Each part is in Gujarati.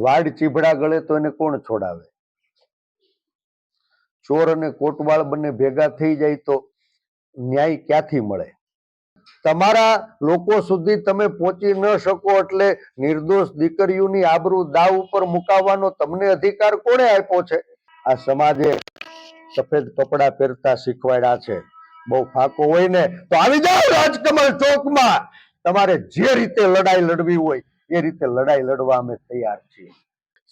વાડ ચીભડા ગળે તો એને કોણ છોડાવે? ચોર અને કોટવાળ બંને ભેગા થઈ જાય તો ન્યાય ક્યાંથી મળે? તમારા લોકો સુધી તમે પહોંચી ન શકો એટલે નિર્દોષ દીકરીઓની આબરૂ દાવ ઉપર મુકાવવાનો તમને અધિકાર કોણે આપ્યો છે? આ સમાજે સફેદ કપડા પહેરતા શીખવાડ્યા છે. બહુ ફાકો હોય ને તો આવી જાઓ રાજકમલ ચોકમાં. તમારે જે રીતે લડાઈ લડવી હોય એ રીતે લડાઈ લડવા અમે તૈયાર છીએ.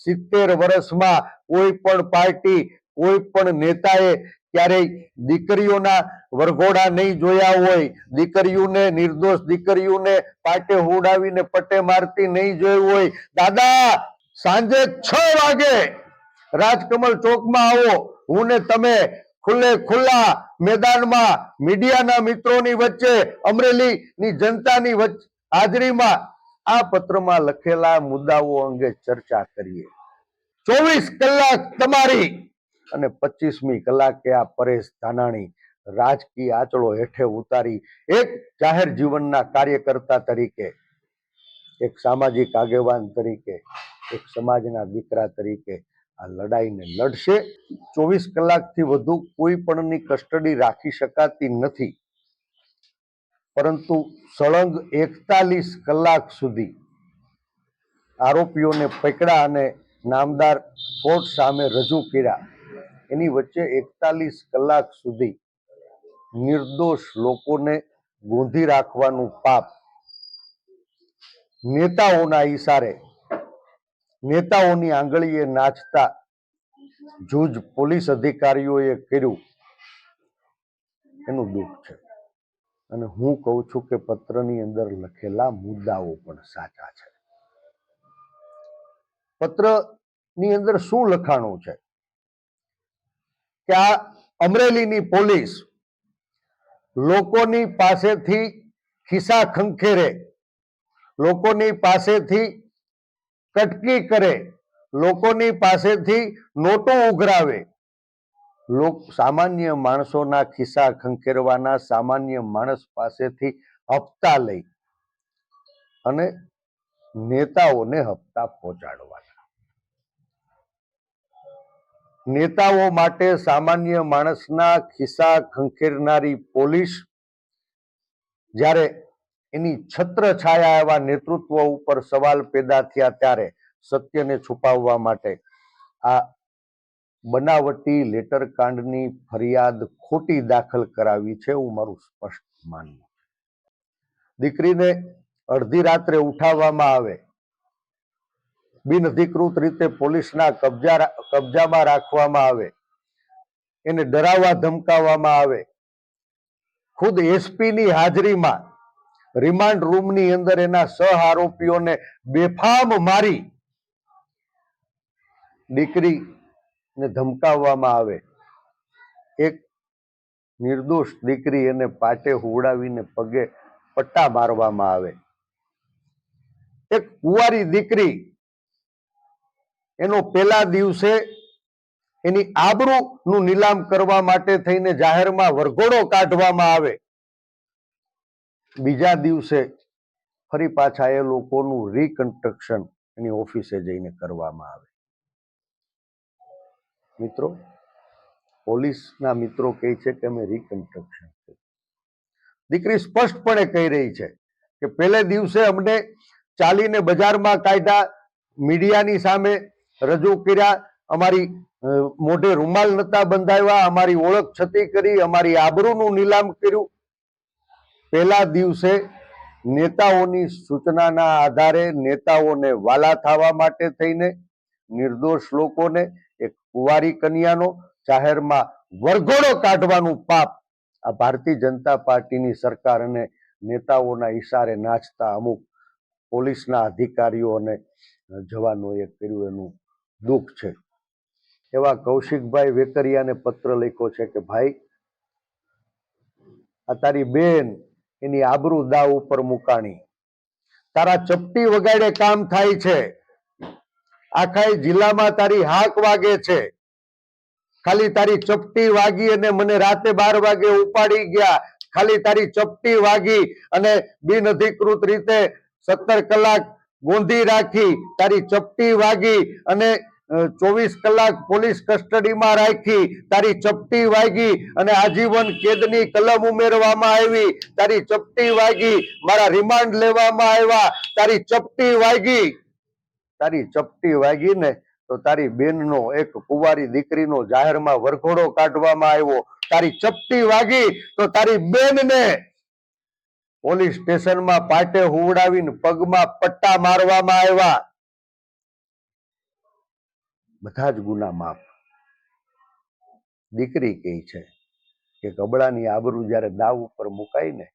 70 વર્ષમાં કોઈ પણ પાર્ટી, કોઈ પણ નેતાએ ક્યારેય દીકરીઓના વરઘોડા નહીં જોયા હોય, દીકરીઓને, નિર્દોષ દીકરીઓને પાટે હુડાવીને પટ્ટે મારતી નહીં જોઈ હોય. દાદા, સાંજે 6 વાગે રાજકમલ ચોકમાં આવો. હું ને તમે ખુલ્લે ખુલ્લા મેદાનમાં મીડિયાના મિત્રોની વચ્ચે, અમરેલીની જનતાની હાજરીમાં આ પત્રમાં લખેલા મુદ્દાઓ અંગે ચર્ચા કરીએ. 24 કલાક તમારી અને 25મી કલાકે આ પરેશ ધાનાણી રાજકીય આંચળો હેઠે ઉતારી એક જાહેર જીવનના કાર્યકર્તા તરીકે, એક સામાજિક આગેવાન તરીકે, એક સમાજના દીકરા તરીકે આ લડાઈને લડશે. 24 કલાકથી વધુ કોઈ પણની કસ્ટડી રાખી શકાતી નથી, પરંતુ સળંગ 41 કલાક સુધી આરોપીઓને પકડ્યા અને નામદાર કોર્ટ સામે રજૂ કર્યા. એની વચ્ચે 41 કલાક સુધી નિર્દોષ લોકોને ગોંધી રાખવાનું પાપ નેતાઓના ઈશારે, નેતાઓની આંગળીએ નાચતા જૂજ પોલીસ અધિકારીઓએ કર્યું એનું દુઃખ છે. અને હું કહું છું કે પત્રની અંદર લખેલા મુદ્દાઓ પણ સાચા છે. પત્રની અંદર શું લખાણું છે કે આ અમરેલીની પોલીસ લોકોની પાસેથી ખિસ્સા ખંખેરે, લોકોની પાસેથી કટકી કરે, લોકોની પાસેથી નોટો ઉઘરાવે, સામાન્ય માણસોના ખિસ્સા ખંખેરવાના, સામાન્ય માણસ પાસેથી હપ્તા લઈ અને નેતાઓને હપ્તા પહોંચાડવાના. નેતાઓ માટે સામાન્ય માણસના ખિસ્સા ખંખેરનારી પોલીસ જ્યારે એની છત્રછાયા એવા નેતૃત્વ ઉપર સવાલ પેદા થયા ત્યારે સત્યને છુપાવવા માટે આ બનાવટી લેટરકાંડની ફરિયાદ ખોટી દાખલ કરાવી છે એવું મારું સ્પષ્ટ માનવું. દીકરીને અડધી રાત્રે ઉઠાવવામાં આવે, બિનઅધિકૃત રીતે પોલીસના કબજામાં રાખવામાં આવે, એને ડરાવવા ધમકાવવામાં આવે, ખુદ એસપીની હાજરીમાં રિમાન્ડ રૂમની અંદર એના સહ આરોપીઓને બેફામ મારી દીકરીને ધમકાવવામાં આવે, એક નિર્દોષ દીકરી એને પાટે હુવડાવીને પગે પટ્ટા મારવામાં આવે, એક કુંવારી દીકરી એનો પહેલા દિવસે એની આબરૂનું નીલામ કરવા માટે થઈને જાહેરમાં વરઘોડો કાઢવામાં આવે, બીજા દિવસે ફરી પાછા એ લોકોનું રિકન્સ્ટ્રક્શન એની ઓફિસે જઈને કરવામાં આવે. મિત્રો, પોલીસના મિત્રો કહે છે કે અમે રિકન્સ્ટ્રક્શન, દીકરી સ્પષ્ટપણે કહી રહી છે કે પહેલે દિવસે અમને ચાલીને બજારમાં કાઢ્યા, મીડિયાની સામે રજૂ કર્યા, અમારી મોઢે રૂમાલ નતા બંધાવ્યા, અમારી ઓળખ છતી કરી, અમારી આબરૂનું નીલામ કર્યું. પહેલા દિવસે નેતાઓની સૂચનાના આધારે, નેતાઓને વાલા થવા માટે થઈને નિર્દોષ લોકોને, એક કુંવારી કન્યાનો જાહેરમાં વરઘોડો કાઢવાનું પાપ આ ભારતીય જનતા પાર્ટીની સરકાર અને નેતાઓના ઈશારે નાચતા અમુક પોલીસના અધિકારીઓ અને જવાનોએ કર્યું એનું દુઃખ છે. એવા કૌશિકભાઈ વેકરિયાને પત્ર લખ્યો છે કે ભાઈ, આ તારી બેન એની આબરૂ દાવ ઉપર મુકાણી, તારા ચપટી વગાડે કામ થાય છે, આખા જિલ્લામાં તારી હાક વાગે છે, ખાલી તારી ચપટી વાગી અને મને રાતે 12 વાગે ઉપાડી ગયા, ખાલી તારી ચપટી વાગી અને બિનઅધિકૃત રીતે 17 કલાક ગોંધી રાખી, તારી ચપટી વાગી અને 24 કલાક પોલીસ કસ્ટડીમાં રાખી, તારી ચપટી વાગી અને આજીવન કેદની કલમ ઉમેરવામાં આવી, તારી ચપટી વાગી, મારા રિમાન્ડ લેવામાં આવ્યા, તારી ચપટી વાગી ને તો તારી બેનનો એક કુંવારી દીકરીનો જાહેરમાં વરઘોડો કાઢવામાં આવ્યો, તારી ચપટી વાગી તો તારી બેનને પોલીસ સ્ટેશનમાં પાટે હુવડાવીને પગમાં પટ્ટા મારવામાં આવ્યા. બધા જ ગુના માફ. દીકરી કહે છે કે કબડાની આબરૂ જ્યારે દાવ ઉપર મુકાય ને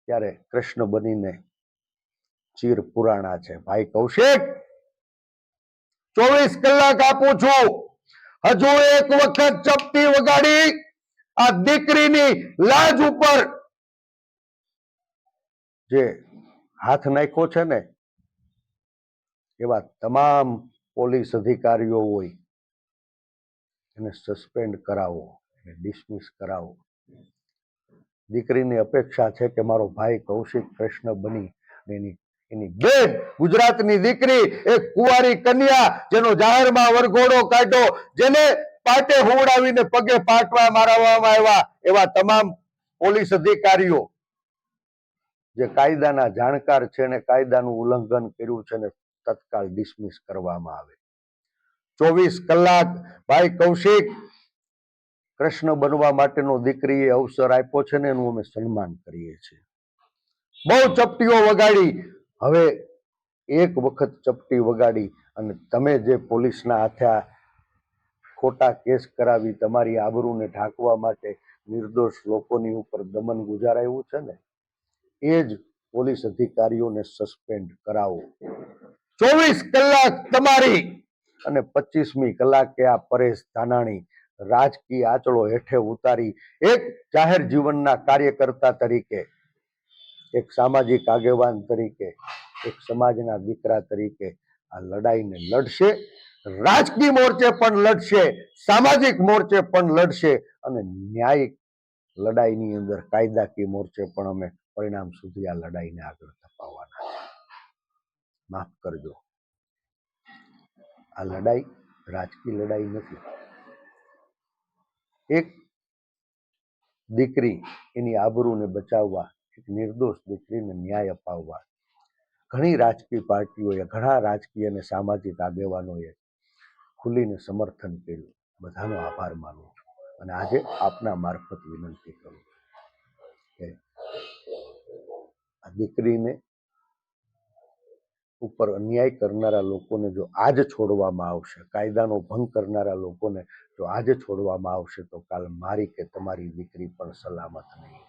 ત્યારે કૃષ્ણ બનીને ચીર પુરાણા છે. ભાઈ કૌશિક, 24 કલાક આપું છું, હજુ એક વખત ચપટી વગાડી આ દીકરીની લાજ ઉપર જે હાથ નાખ્યો છે ને એવા તમામ પોલીસ અધિકારીઓ હોય એને સસ્પેન્ડ કરાવો, એને ડિસમિસ કરાવો. દીકરીની અપેક્ષા છે કે મારો ભાઈ કૌશિક કૃષ્ણ બની એની બેન ગુજરાતની દીકરી, એક કુંવારી કન્યા જેનો જાહેરમાં વરઘોડો કાઢ્યો, જેને પાટે હુવડાવીને પગે પાટવા મારવામાં આવ્યા, એવા તમામ પોલીસ અધિકારીઓ જે કાયદાના જાણકાર છે ને કાયદાનું ઉલ્લંઘન કર્યું છે ને તત્કાલ ડિસમિસ કરવામાં આવે. 24 કલાક ભાઈ કૌશિક કૃષ્ણ બનવા માટેનો દીકરીએ અવસર આપ્યો છે ને એનું અમે સન્માન કરીએ છીએ. બહુ ચપટીઓ વગાડી, હવે એક વખત ચપટી વગાડી અને તમે જે પોલીસના હાથે ખોટા કેસ કરાવી તમારી આબરૂને ઢાંકવા માટે નિર્દોષ લોકોની ઉપર દમન ગુજારાયું છે ને એ જ પોલીસ અધિકારીઓને સસ્પેન્ડ કરાવો. 24 કલાક તમારી અને 25મી કલાકે આ પરેશ ધાનાણી રાજકીય આંચળો હેઠે ઉતારી એક જાહેર જીવનના કાર્યકર્તા તરીકે, એક સામાજિક આગેવાન તરીકે, એક સમાજના દીકરા તરીકે આ લડાઈને લડશે. રાજકીય મોરચે પણ લડશે, સામાજિક મોરચે પણ લડશે અને ન્યાયિક લડાઈની અંદર કાયદાકીય મોરચે પણ અમે પરિણામ સુધી આ લડાઈને આગળ ધપાવવાના છે. માફ કરજો, આ લડાઈ રાજકીય લડાઈ નથી. એક દીકરી એની આબરૂને બચાવવા, એક નિર્દોષ દીકરીને ન્યાય અપાવવા ઘણી રાજકીય પાર્ટીઓએ, ઘણા રાજકીય અને સામાજિક આગેવાનોએ ખુલીને સમર્થન કર્યું. બધાનો આભાર માનું છું અને આજે આપના મારફત વિનંતી કરું કે આ દીકરીને ઉપર અન્યાય કરનારા લોકોને જો આજ છોડવામાં આવશે, કાયદાનો ભંગ કરનારા લોકોને જો આજે છોડવામાં આવશે તો કાલ મારી કે તમારી દીકરી પણ સલામત નહીં.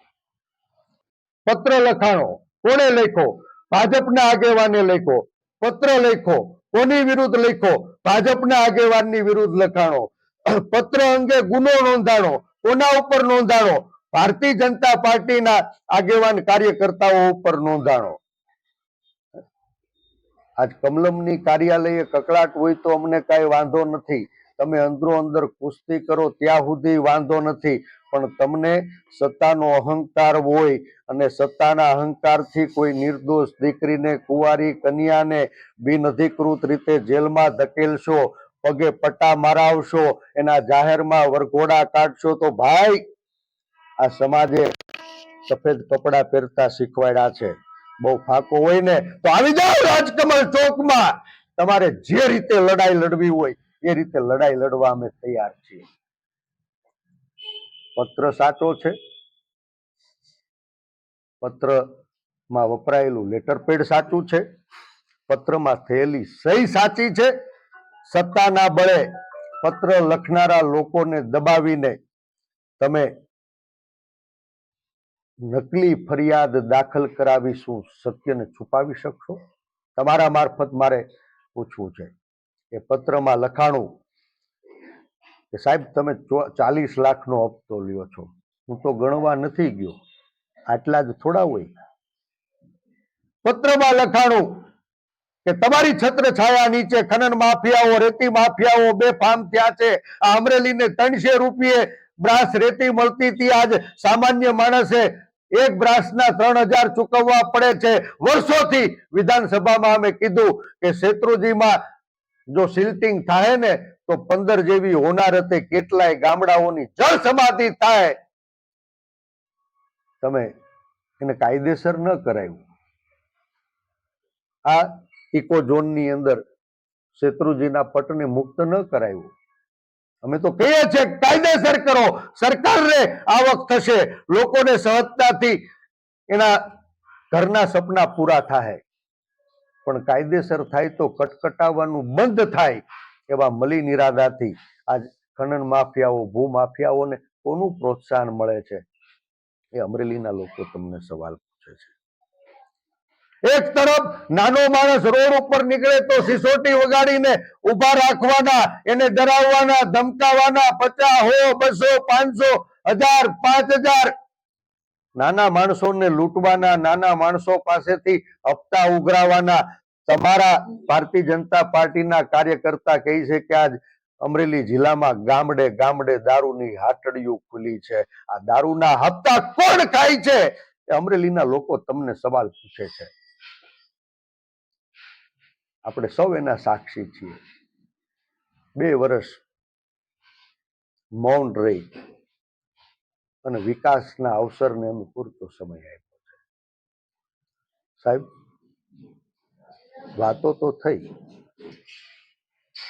પત્ર લખાણો, કોણે લખ્યો? ભાજપના આગેવાને લખ્યો. પત્ર લખ્યો, કોની વિરુદ્ધ લખ્યો? ભાજપના આગેવાનની વિરુદ્ધ લખાણો. પત્ર અંગે ગુનો નોંધાણો, કોના ઉપર નોંધાણો? ભારતીય જનતા પાર્ટીના આગેવાન કાર્યકર્તાઓ ઉપર નોંધાણો. આજ કમલમની કાર્યાલયે કકળાટ હોય તો અમને કાંઈ વાંધો નથી, તમે અંદરો અંદર કુસ્તી કરો ત્યાં સુધી વાંધો નથી, પણ તમને સત્તાનો અહંકાર હોય અને સત્તાના અહંકારથી કોઈ નિર્દોષ દીકરીને, કુંવારી કન્યાને બિનઅધિકૃત રીતે જેલમાં ધકેલશો, પગે પટ્ટા મારાવશો, એના જાહેરમાં વરઘોડા કાઢશો તો ભાઈ આ સમાજે સફેદ કપડા પહેરતા શીખવાડ્યા છે. બહુ ફાકો હોય ને તો આવી જાઓ રાજકમલ ચોકમાં, તમારે જે રીતે લડાઈ લડવી હોય એ રીતે લડાઈ લડવા અમે તૈયાર છીએ. પત્ર સાચો છે, પત્રમાં વપરાયેલું લેટર પેડ સાચું છે, પત્રમાં થયેલી સહી સાચી છે. સત્તાના બળે પત્ર લખનારા લોકોને દબાવીને તમે નકલી ફરિયાદ દાખલ કરાવી શું સત્યને છુપાવી શકશો? તમારા મારફત મારે પૂછવું છે. એ પત્રમાં લખાણું કે સાહેબ તમે 40 લાખનો હપ્તો લ્યો છો, હું તો ગણવા નથી ગયો, આટલા જ થોડા હોય. પત્રમાં લખાણું કે તમારી છત્ર છાયા નીચે ખનન માફિયાઓ, રેતી માફિયાઓ બેફામ થયા છે. આ અમરેલીને 300 રૂપિયે બ્રાસ રેતી મળતી હતી, આજ સામાન્ય માણસે એક બ્રાસના 3000 ચૂકવવા પડે છે. વર્ષોથી વિધાનસભામાં અમે કીધું કે શેત્રુંજીમાં જો સિલ્ટિંગ થાય ને તો 15 જેવી હોનારતે કેટલાય ગામડાઓની જળ સમાધિ થાય. તમે એને કાયદેસર ન કરાયું. આ ઇકો ઝોનની અંદર શેત્રુંજીના પટને મુક્ત ન કરાયું. અમે તો કહીએ છીએ કાયદેસર કરો, સરકારને આવક થશે, લોકોને સહજતાથી એના ઘરના સપના પૂરા થાય. પણ કાયદેસર થાય તો કટકટાવવાનું બંધ થાય. એવા મલિન ઇરાદાથી આજ ખનન માફિયાઓ, ભૂમાફિયાઓને કોનું પ્રોત્સાહન મળે છે? એ અમરેલીના લોકો તમને સવાલ પૂછે છે. એક તરફ નાનો માણસ રોડ ઉપર નીકળે તો સિસોટી વગાડીને ઉભા રાખવાના, એને ડરાવવાના, ધમકાવાના, 50, 100, 200, 500, 1000 નાના માણસોને લૂંટવાના, નાના માણસો પાસેથી હપ્તા ઉઘરાવવાના. તમારા ભારતીય જનતા પાર્ટીના કાર્યકર્તા કહે છે કે આજ અમરેલી જિલ્લામાં ગામડે ગામડે દારૂની હાટડીઓ ખુલી છે. આ દારૂના હપ્તા કોણ ખાય છે? એ અમરેલીના લોકો તમને સવાલ પૂછે છે. આપણે સૌ એના સાક્ષી છીએ. 2 વર્ષ મૌન રહી અને વિકાસના અવસરને અમે પૂરતો સમય આપ્યો છે. સાહેબ, વાતો તો થઈ.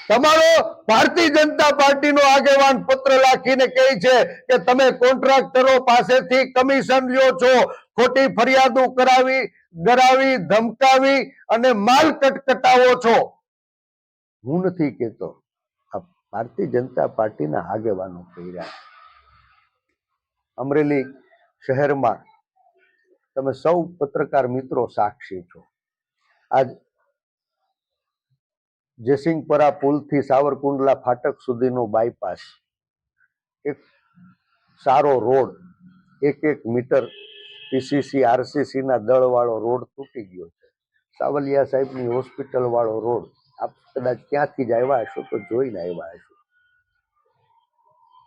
તમારો ભારતીય જનતા પાર્ટીનો આગેવાન પત્ર લખીને કહે છે કે તમે કોન્ટ્રાક્ટરો પાસેથી કમિશન લ્યો છો, ખોટી ફરિયાદો કરાવી, ડરાવી, ધમકાવી અને માલ કટકટાવો છો. હું નથી કહેતો, આ ભારતીય જનતા પાર્ટીના આગેવાનો કહી રહ્યા. અમરેલી શહેરમાં તમે સૌ પત્રકાર મિત્રો સાક્ષી છો. આજ જયસિંહપરા પુલથી સાવરકુંડલા ફાટક સુધીનો બાયપાસ, એક સારો રોડ, 1 મીટર પીસીસી આરસીસી ના દળવાળો રોડ તૂટી ગયો છે. સાવલિયા સાહેબની હોસ્પિટલ વાળો રોડ, આપ કદાચ ક્યાંથી જ આવ્યા હશો તો જોઈને આવ્યા હશો.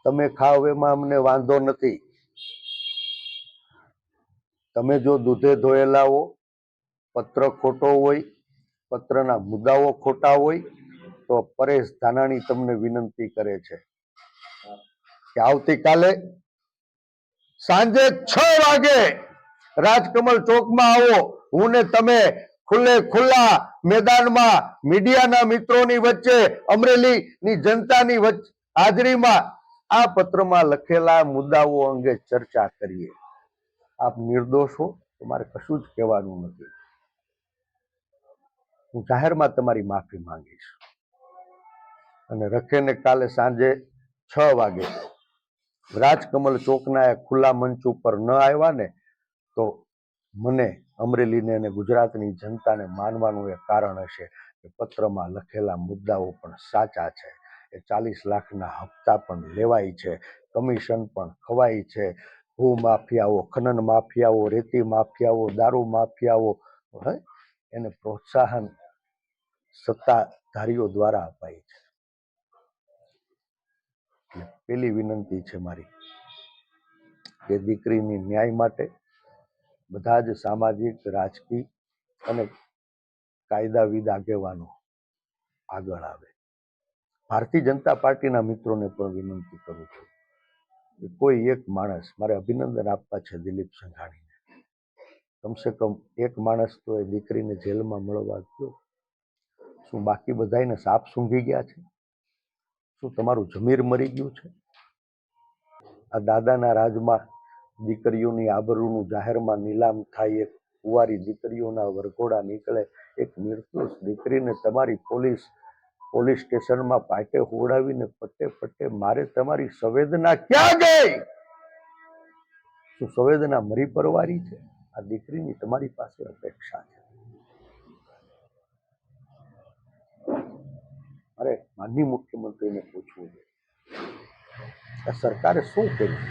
તમે ખાવ એમાં અમને વાંધો નથી. તમે જો દૂધે ધોયેલા હો, પત્ર ખોટો હોય, પત્રના મુદ્દાઓ ખોટા હોય તો પરેશ ધાનાણી તમને વિનંતી કરે છે કે આવતીકાલે સાંજે 6 વાગે રાજકમલ ચોકમાં આવો. હું ને તમે ખુલ્લા મેદાનમાં મીડિયાના મિત્રોની વચ્ચે, અમરેલીની જનતાની હાજરીમાં આ પત્રમાં લખેલા મુદ્દાઓ અંગે ચર્ચા કરીએ. આપ નિર્દોષ હો, તમારે કશું જ કહેવાનું નથી. હું જાહેરમાં તમારી માફી માંગીશ અને રખેને કાલે સાંજે 6 વાગે રાજકમલ ચોકના ખુલ્લા મંચ ઉપર ન આવ્યા ને તો મને, અમરેલીને અને ગુજરાતની જનતાને માનવાનું એ કારણ હશે કે પત્રમાં લખેલા મુદ્દાઓ પણ સાચા છે. એ 40 લાખના હપ્તા પણ લેવાય છે, કમિશન પણ ખવાય છે. ભૂમાફિયાઓ, ખનન માફિયાઓ, રેતી માફિયાઓ, દારૂ માફિયાઓ, એને પ્રોત્સાહન સત્તાધારીઓ દ્વારા અપાય છે. પેલી વિનંતી છે મારી કે દીકરીની ન્યાય માટે બધા જ સામાજિક, રાજકીય અને કાયદાવિદ આગેવાનો આગળ આવે. ભારતીય જનતા પાર્ટીના મિત્રોને પણ વિનંતી કરું છું કે કોઈ એક માણસ, મારે અભિનંદન આપવા છે દિલીપ સંઘાણીને, કમસે કમ એક માણસ તો એ દીકરીને જેલમાં મળવા ગયો. શું બાકી બધાને સાપ સૂંઘી ગયા છે? શું તમારું જમીર મરી ગયું છે? આ દાદાના રાજમાં દીકરીઓની આબરૂનું જાહેરમાં નીલામ થાય, એક કુંવારી દીકરીઓના વરઘોડા નીકળે, એક નિર્દોષ દીકરીને તમારી પોલીસ સ્ટેશનમાં પાટે હોડાવીને પટ્ટે મારે. તમારી સંવેદના ક્યાં ગઈ? શું સંવેદના મરી પરવારી છે? આ દીકરીની તમારી પાસે અપેક્ષા છે. અરે માનનીય મુખ્યમંત્રીને પૂછવું છે આ સરકારે શું કર્યું?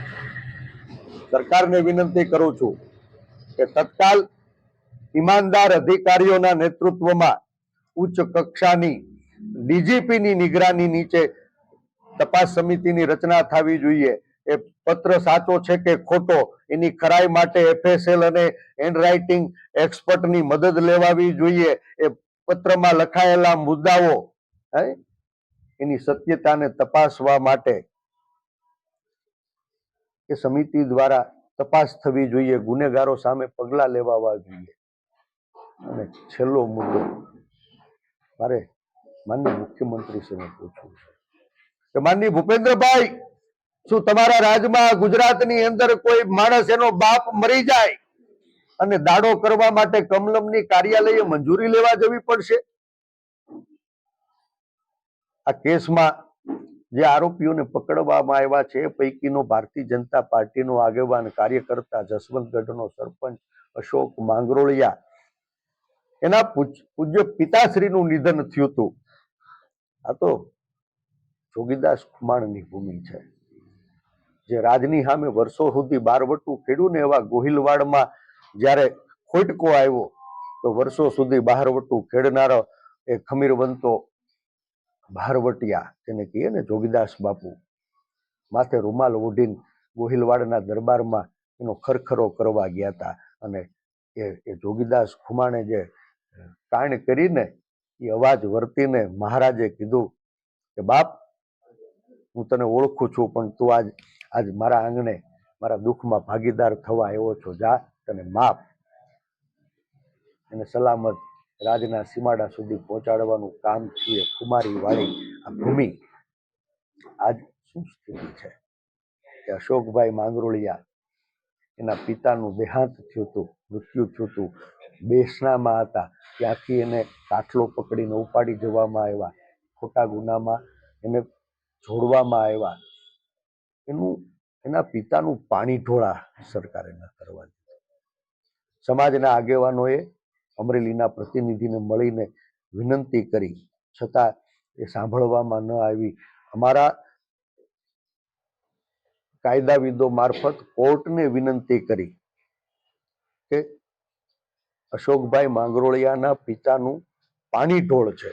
સરકારને વિનંતી કરું છું કે તત્કાલ ઈમાનદાર અધિકારીઓના નેતૃત્વમાં ઉચ્ચ કક્ષાની ડીજીપીની નિગરાની નીચે તપાસ સમિતિની રચના થવી જોઈએ. એ પત્ર સાચો છે કે ખોટો એની ખરાઈ માટે FSL અને હેન્ડરાઇટિંગ એક્સપર્ટની મદદ લેવાવી જોઈએ. એ પત્રમાં લખાયેલા મુદ્દાઓ એની સત્યતાને તપાસવા માટે એ સમિતિ દ્વારા તપાસ થવી જોઈએ, ગુનેગારો સામે પગલા લેવાવા જોઈએ. અને છેલ્લો મુદ્દો મારે માનનીય મુખ્યમંત્રીશ્રીને પૂછવું છે કે માનનીય ભૂપેન્દ્રભાઈ, શું તમારા રાજ્યમાં ગુજરાતની અંદર કોઈ માણસ એનો બાપ મરી જાય અને દાડો કરવા માટે કમલમની કાર્યાલયે મંજૂરી લેવા જવી પડશે? આ કેસમાં જે આરોપીઓને પકડવામાં આવ્યા છે એ પૈકીનો ભારતીય જનતા પાર્ટીનો આગેવાન કાર્યકર્તા જસવંતગઢનો સરપંચ અશોક માંગરોળિયા, એના પૂજ્ય પિતાશ્રીનું નિધન થયું હતું. આ તો જોગીદાસ ખુમાણની ભૂમિ છે, જે રાજની સામે વર્ષો સુધી બારવટું ખેડ્યું ને એવા ગોહિલવાડમાં જ્યારે ખોટકો આવ્યો તો વર્ષો સુધી બહારવટું ખેડનારો એ ખમીરવંતો બહારવટિયા, જેને કહીએ ને જોગીદાસ બાપુ, માથે રૂમાલ ઓઢીને ગોહિલવાડના દરબારમાં એનો ખરખરો કરવા ગયા હતા. અને એ જોગીદાસ ખુમાણે જે કાંડ કરીને એ અવાજ વર્તીને મહારાજે કીધું કે બાપ, હું તને ઓળખું છું, પણ તું આજ મારા આંગણે મારા દુઃખમાં ભાગીદાર થવા આવ્યો છો, જા, તને માપ. એને સલામત રાજના સીમાડા સુધી પહોંચાડવાનું કામ છે. કુમારી વાળી આ ભૂમિ આજ શું સ્થિતિ છે કે અશોકભાઈ માંગરોળિયા, એના પિતાનું દેહાંત થયું હતું, મૃત્યુ થયું હતું, બેસણામાં હતા, ત્યાંથી એને કાટલો પકડીને ઉપાડી જવામાં આવ્યા, ખોટા ગુનામાં એને જોડવામાં આવ્યા. એના પિતાનું પાણી ઢોળા સરકારે ન કરવા દીધું. સમાજના આગેવાનોએ અમરેલીના પ્રતિનિધિને મળીને વિનંતી કરી, છતાં એ સાંભળવામાં ન આવી. અમારા કાયદાવિદો મારફત કોર્ટને વિનંતી કરી કે અશોકભાઈ માંગરોળિયાના પિતાનું પાણી ઢોળ છે,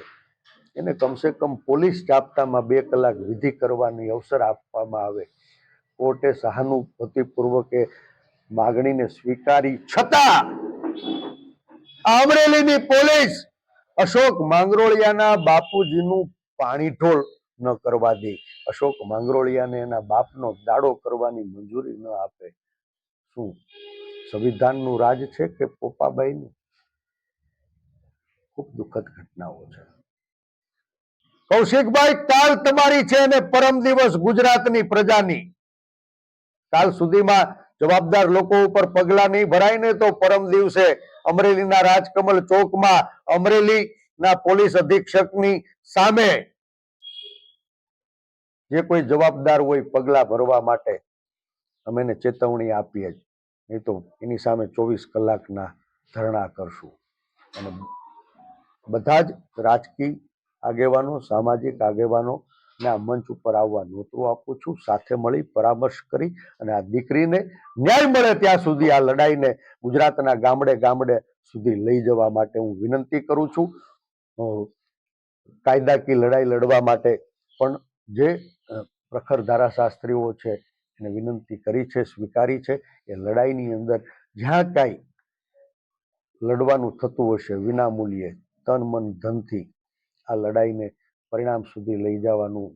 એને કમસે કમ પોલીસ જાપ્તામાં 2 કલાક વિધિ કરવાની અવસર આપવામાં આવે. કોર્ટે સહાનુભૂતિપૂર્વક માગણીને સ્વીકારી, છતાં અમરેલીની પોલીસ અશોક માંગરોળિયાના બાપુજીનું પાણી ઢોળ ન કરવા દે, અશોક માંગરોળિયાને એના બાપનો દાડો કરવાની મંજૂરી ન આપે. શું સંવિધાનનું રાજ છે કે પોપાબાઈનું? ખૂબ દુઃખદ ઘટનાઓ છે. કૌશિકભાઈ, કાલ તમારી છે અને પરમ દિવસ ગુજરાતની પ્રજાની. કાલ સુધીમાં જવાબદાર લોકો ઉપર પગલા નહીં ભરાય ને તો પરમ દિવસે અમરેલીના રાજકમલ ચોકમાં અમરેલીના પોલીસ અધિક્ષકની સામે જે કોઈ જવાબદાર હોય પગલા ભરવા માટે અમે એને ચેતવણી આપીએ જ, નહીં તો એની સામે 24 કલાકના ધરણા કરશું. અને બધા જ રાજકીય આગેવાનો, સામાજિક આગેવાનો ને આ મંચ ઉપર આવવા નોતરું આપું છું. સાથે મળી પરામર્શ કરી અને આ દીકરીને ન્યાય મળે ત્યાં સુધી આ લડાઈને ગુજરાતના ગામડે ગામડે સુધી લઈ જવા માટે હું વિનંતી કરું છું. કાયદાકીય લડાઈ લડવા માટે પણ જે પ્રખર ધારાશાસ્ત્રીઓ છે એને વિનંતી કરી છે, સ્વીકારી છે. એ લડાઈની અંદર જ્યાં કાંઈ લડવાનું થતું હશે વિના મૂલ્યે, તન મન ધનથી આ લડાઈને પરિણામ સુધી લઈ જવાનું